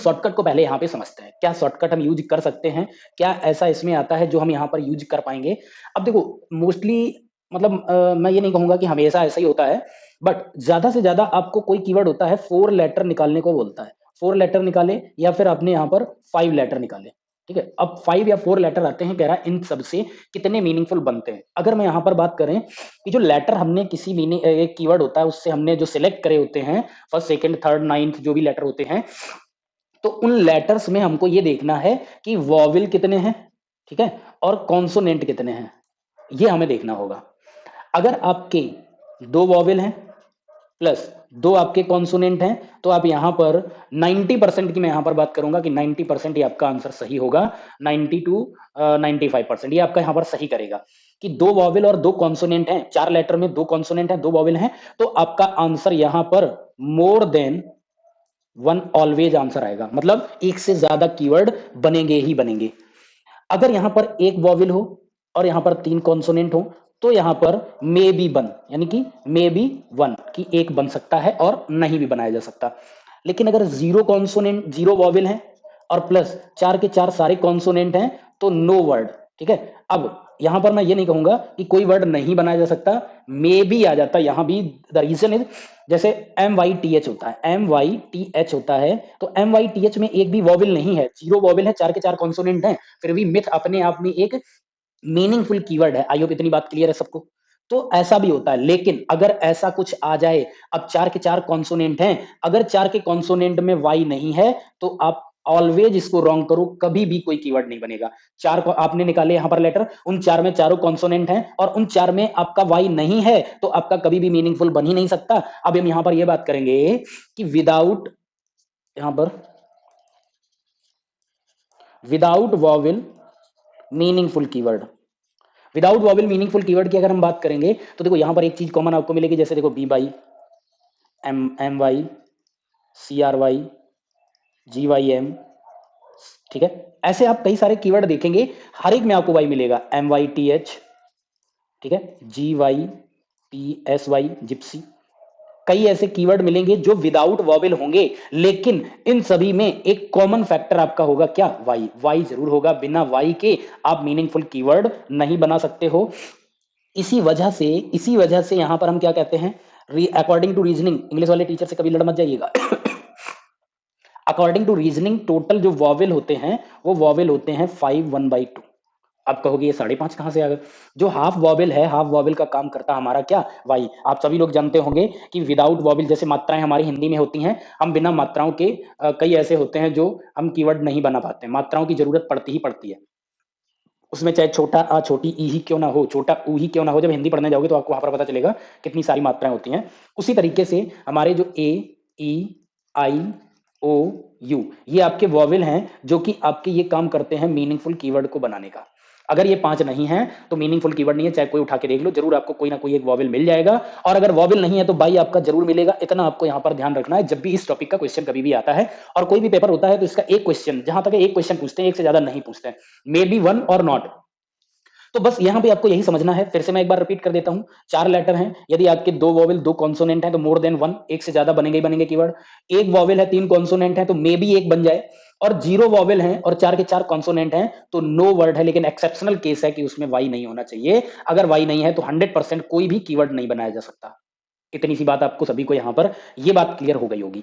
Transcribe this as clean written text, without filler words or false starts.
Shortcut को पहले यहाँ पे समझते हैं, क्या शॉर्टकट हम यूज कर सकते हैं, क्या ऐसा इसमें आता है जो हम यहाँ पर यूज कर पाएंगे। अब देखो मोस्टली मतलब मैं ये नहीं कहूंगा कि हमेशा ऐसा ही होता है, बट ज्यादा से ज्यादा आपको कोई कीवर्ड होता है 4 लेटर निकालने को बोलता है, 4 लेटर निकाले या फिर आपने यहाँ पर 5 लेटर निकाले। ठीक है, अब 5 या 4 लेटर आते हैं, कह रहा है इन सब से कितने मीनिंगफुल बनते हैं। अगर मैं यहाँ पर बात करें कि जो लेटर हमने किसी मीनिंग एक कीवर्ड होता है उससे हमने जो सिलेक्ट करे होते हैं, फर्स्ट सेकंड थर्ड नाइन्थ जो भी लेटर होते हैं, तो उन लेटर्स में हमको ये देखना है कि वॉविल कितने हैं, ठीक है, और कॉन्सोनेंट कितने हैं, ये हमें देखना होगा। अगर आपके 2 वॉविल हैं प्लस 2 आपके कॉन्सोनेंट हैं, तो आप यहां पर 90% की मैं यहां पर बात करूंगा कि 90% ये आपका आंसर सही होगा। 90 टू 95% ये आपका यहां पर सही करेगा कि 2 वॉविल और 2 कॉन्सोनेंट हैं, 4 लेटर में 2 कॉन्सोनेंट हैं, 2 वॉविल हैं, तो आपका आंसर यहां पर मोर देन 1 ऑलवेज आंसर आएगा, मतलब एक से ज्यादा कीवर्ड बनेंगे ही बनेंगे। अगर यहां पर एक वॉविल हो और यहां पर 3 कॉन्सोनेंट हो, तो यहां पर मे बी वन, यानी कि मे बी वन की एक बन सकता है और नहीं भी बनाया जा सकता। लेकिन अगर 0 कॉन्सोनेंट 0 वॉविल है और प्लस 4 के 4 सारे कॉन्सोनेंट हैं, तो नो वर्ड। ठीक है, अब यहां पर मैं ये नहीं कहूंगा कि कोई वर्ड नहीं बनाया जा सकता, मे बी आ जाता यहां भी। द रीजन इज, जैसे MYTH होता है, MYTH होता है, तो MYTH में एक भी वॉविल नहीं है, 0 वॉविल है, 4 के 4 कॉन्सोनेंट है, फिर भी मिथ अपने आप में एक मीनिंगफुल कीवर्ड है। आई होप इतनी बात क्लियर है सबको। तो ऐसा भी होता है, लेकिन अगर ऐसा कुछ आ जाए, अब 4 के 4 कॉन्सोनेंट हैं, अगर 4 के कॉन्सोनेंट में वाई नहीं है, तो आप ऑलवेज इसको रॉन्ग करो, कभी भी कोई कीवर्ड नहीं बनेगा। 4 को आपने निकाले यहां पर लेटर, उन 4 में चारों कॉन्सोनेंट हैं और उन 4 में आपका वाई नहीं है, तो आपका कभी भी मीनिंगफुल बन ही नहीं सकता। अब हम यहां पर यह बात करेंगे कि विदाउट, यहां पर without vowel meaningful keyword, without vowel meaningful keyword की अगर हम बात करेंगे, तो देखो यहां पर एक चीज कॉमन आपको मिलेगी, जैसे देखो BY, MY, CRY, GYM, ठीक है, ऐसे आप कई सारे कीवर्ड देखेंगे, हर एक में आपको वाई मिलेगा। MYTH, ठीक है, GYPSY, जिप्सी, कई ऐसे कीवर्ड मिलेंगे जो विदाउट वॉवेल होंगे, लेकिन इन सभी में एक कॉमन फैक्टर आपका होगा, क्या, वाई। वाई जरूर होगा, बिना वाई के आप मीनिंगफुल कीवर्ड नहीं बना सकते हो। इसी वजह से यहां पर हम क्या कहते हैं, अकॉर्डिंग टू रीजनिंग, इंग्लिश वाले टीचर से कभी लड़ मत जाइएगा। अकॉर्डिंग टू रीजनिंग टोटल जो वॉवेल होते हैं, वो वॉवेल होते हैं 5 1/2। अब कहोगे ये 5.5 कहां से आ गए। जो हाफ वॉवेल है, हाफ वॉवेल का काम करता है हमारा क्या, वाई। आप सभी लोग जानते होंगे कि विदाउट वॉवेल, जैसे मात्राएं हमारी हिंदी में होती हैं, हम बिना मात्राओं के कई ऐसे होते हैं जो हम कीवर्ड नहीं बना पाते, मात्राओं की जरूरत पड़ती ही पड़ती है। उसमें चाहे छोटा आ छोटी ई ही क्यों ना हो, छोटा ऊ ही क्यों ना हो, जब हिंदी पढ़ने जाओगे तो आपको वहां पर पता चलेगा कितनी सारी मात्राएं होती हैं। उसी तरीके से हमारे जो ए, ई, आई, ओ, यू, ये आपके वॉवेल हैं जो कि आपके ये काम करते हैं मीनिंगफुल कीवर्ड को बनाने का। अगर ये 5 नहीं है तो मीनिंगफुल कीवर्ड नहीं है, चाहे कोई उठा के देख लो, जरूर आपको कोई ना कोई एक वॉवेल मिल जाएगा। और अगर वॉवेल नहीं है तो बाई आपका जरूर मिलेगा। इतना आपको यहां पर ध्यान रखना है जब भी इस टॉपिक का क्वेश्चन कभी भी आता है, और कोई भी पेपर होता है तो इसका एक क्वेश्चन, जहां तक एक क्वेश्चन पूछते हैं, एक से ज्यादा नहीं पूछते हैं, मे बी वन और नॉट। तो बस यहां पे आपको यही समझना है। फिर से मैं एक बार रिपीट कर देता हूं, 4 लेटर हैं, यदि आपके 2 वॉवेल 2 कॉन्सोनेंट हैं, तो मोर देन वन, एक से ज्यादा बनेंगे ही बनेंगे कीवर्ड। एक वॉवेल है, 3 कॉन्सोनेंट है, तो मे बी एक बन जाए। और 0 वॉवेल है और 4 के 4 कॉन्सोनेंट हैं, तो नो वर्ड है, लेकिन एक्सेप्शनल केस है कि उसमें वाई नहीं होना चाहिए। अगर वाई नहीं है तो 100% कोई भी कीवर्ड नहीं बनाया जा सकता। इतनी सी बात आपको सभी को यहां पर ये बात क्लियर हो गई होगी।